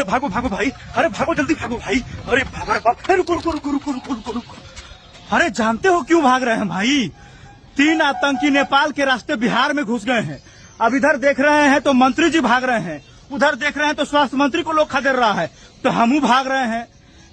भागो भागो भाई, अरे भागो जल्दी भागो भाई, अरे भागो अरे रुको रुको रुको रुको रुको रुको रुको। अरे जानते हो क्यों भाग रहे हैं भाई? 3 आतंकी नेपाल के रास्ते बिहार में घुस गए हैं। अब इधर देख रहे हैं तो मंत्री जी भाग रहे हैं, उधर देख रहे हैं तो स्वास्थ्य मंत्री को लोग खदेड़ रहा है, तो हम भाग रहे हैं।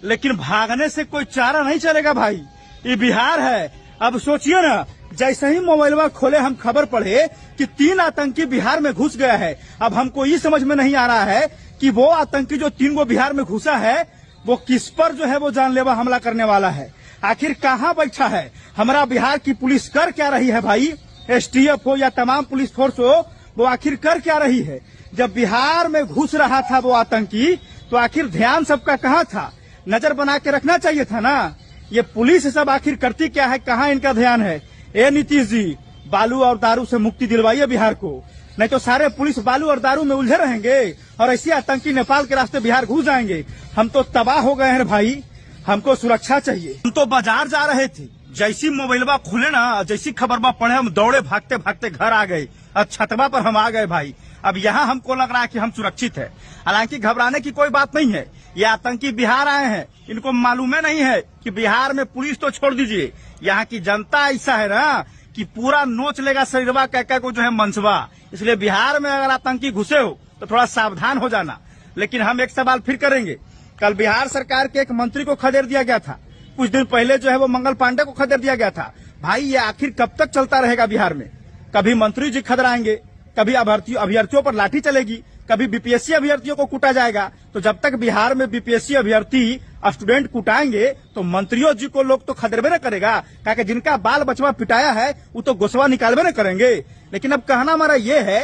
लेकिन भागने से कोई चारा नहीं चलेगा भाई, ये बिहार है। अब सोचिए ना, जैसे ही मोबाइल खोले हम खबर पढ़े कि 3 आतंकी बिहार में घुस गया है। अब हमको ये समझ में नहीं आ रहा है कि वो आतंकी जो 3 गो बिहार में घुसा है वो किस पर जो है वो जानलेवा हमला करने वाला है। आखिर कहाँ बैठा है? हमारा बिहार की पुलिस कर क्या रही है भाई? एसटीएफ हो या तमाम पुलिस फोर्स हो, वो आखिर कर क्या रही है? जब बिहार में घुस रहा था वो आतंकी, तो आखिर ध्यान सबका कहाँ था? नजर बना के रखना चाहिए था ना। ये पुलिस सब आखिर करती क्या है, कहाँ इनका ध्यान है? ए नीतीश जी, बालू और दारू से मुक्ति दिलवाइए बिहार को, नहीं तो सारे पुलिस बालू और दारू में उलझे रहेंगे और ऐसे आतंकी नेपाल के रास्ते बिहार घुस जाएंगे। हम तो तबाह हो गए हैं भाई, हमको सुरक्षा चाहिए। हम तो बाजार जा रहे थे, जैसी मोबाइलबा खुले ना, जैसी खबरबा पढ़े, हम दौड़े भागते भागते घर आ गए। अब छतवा पर हम आ गए भाई। अब यहाँ हमको लग रहा है कि हम सुरक्षित है। हालांकि घबराने की कोई बात नहीं है, ये आतंकी बिहार आए हैं, इनको मालूम नहीं है कि बिहार में पुलिस तो छोड़ दीजिए, यहाँ की जनता ऐसा है ना कि पूरा नोच लेगा शरीरवा कह को जो है मंचवा। इसलिए बिहार में अगर आतंकी घुसे हो तो थोड़ा सावधान हो जाना। लेकिन हम एक सवाल फिर करेंगे, कल बिहार सरकार के एक मंत्री को खदेड़ दिया गया था, कुछ दिन पहले जो है वो मंगल पांडे को खदेड़ दिया गया था। भाई ये आखिर कब तक चलता रहेगा बिहार में? कभी मंत्री जी खदराएंगे, कभी अभ्यर्थियों पर लाठी चलेगी, कभी बीपीएससी अभ्यर्थियों को कूटा जाएगा। तो जब तक बिहार में बीपीएससी अभ्यर्थी स्टूडेंट कुटाएंगे तो मंत्रियों जी को लोग तो खदेड़बे न करेगा, क्योंकि जिनका बाल बचवा पिटाया है वो तो गोसवा निकालबे न करेंगे। लेकिन अब कहना हमारा ये है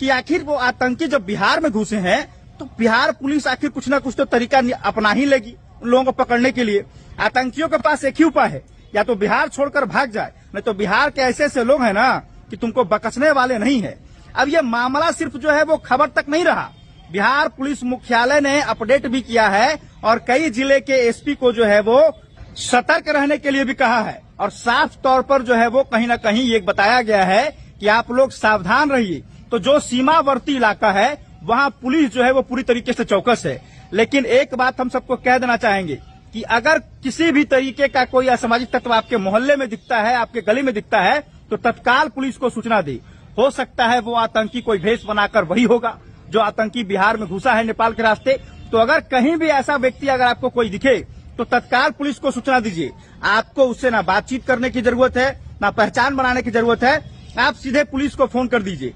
कि आखिर वो आतंकी जब बिहार में घुसे हैं तो बिहार पुलिस आखिर कुछ न कुछ तो तरीका अपना ही लेगी उन लोगों को पकड़ने के लिए। आतंकियों के पास एक ही उपाय है, या तो बिहार छोड़कर भाग जाए, नहीं तो बिहार के ऐसे ऐसे लोग हैं ना कि तुमको बकसने वाले नहीं है। अब ये मामला सिर्फ जो है वो खबर तक नहीं रहा, बिहार पुलिस मुख्यालय ने अपडेट भी किया है और कई जिले के एसपी को जो है वो सतर्क रहने के लिए भी कहा है। और साफ तौर पर जो है वो कहीं ना कहीं ये बताया गया है कि आप लोग सावधान रहिए। तो जो सीमावर्ती इलाका है वहाँ पुलिस जो है वो पूरी तरीके से चौकस है। लेकिन एक बात हम सबको कह देना चाहेंगे कि अगर किसी भी तरीके का कोई असामाजिक तत्व आपके मोहल्ले में दिखता है, आपके गली में दिखता है, तो तत्काल पुलिस को सूचना दे। हो सकता है वो आतंकी कोई भेष बनाकर वही होगा जो आतंकी बिहार में घुसा है नेपाल के रास्ते। तो अगर कहीं भी ऐसा व्यक्ति अगर आपको कोई दिखे तो तत्काल पुलिस को सूचना दीजिए। आपको उससे ना बातचीत करने की जरूरत है, ना पहचान बनाने की जरूरत है, आप सीधे पुलिस को फोन कर दीजिए।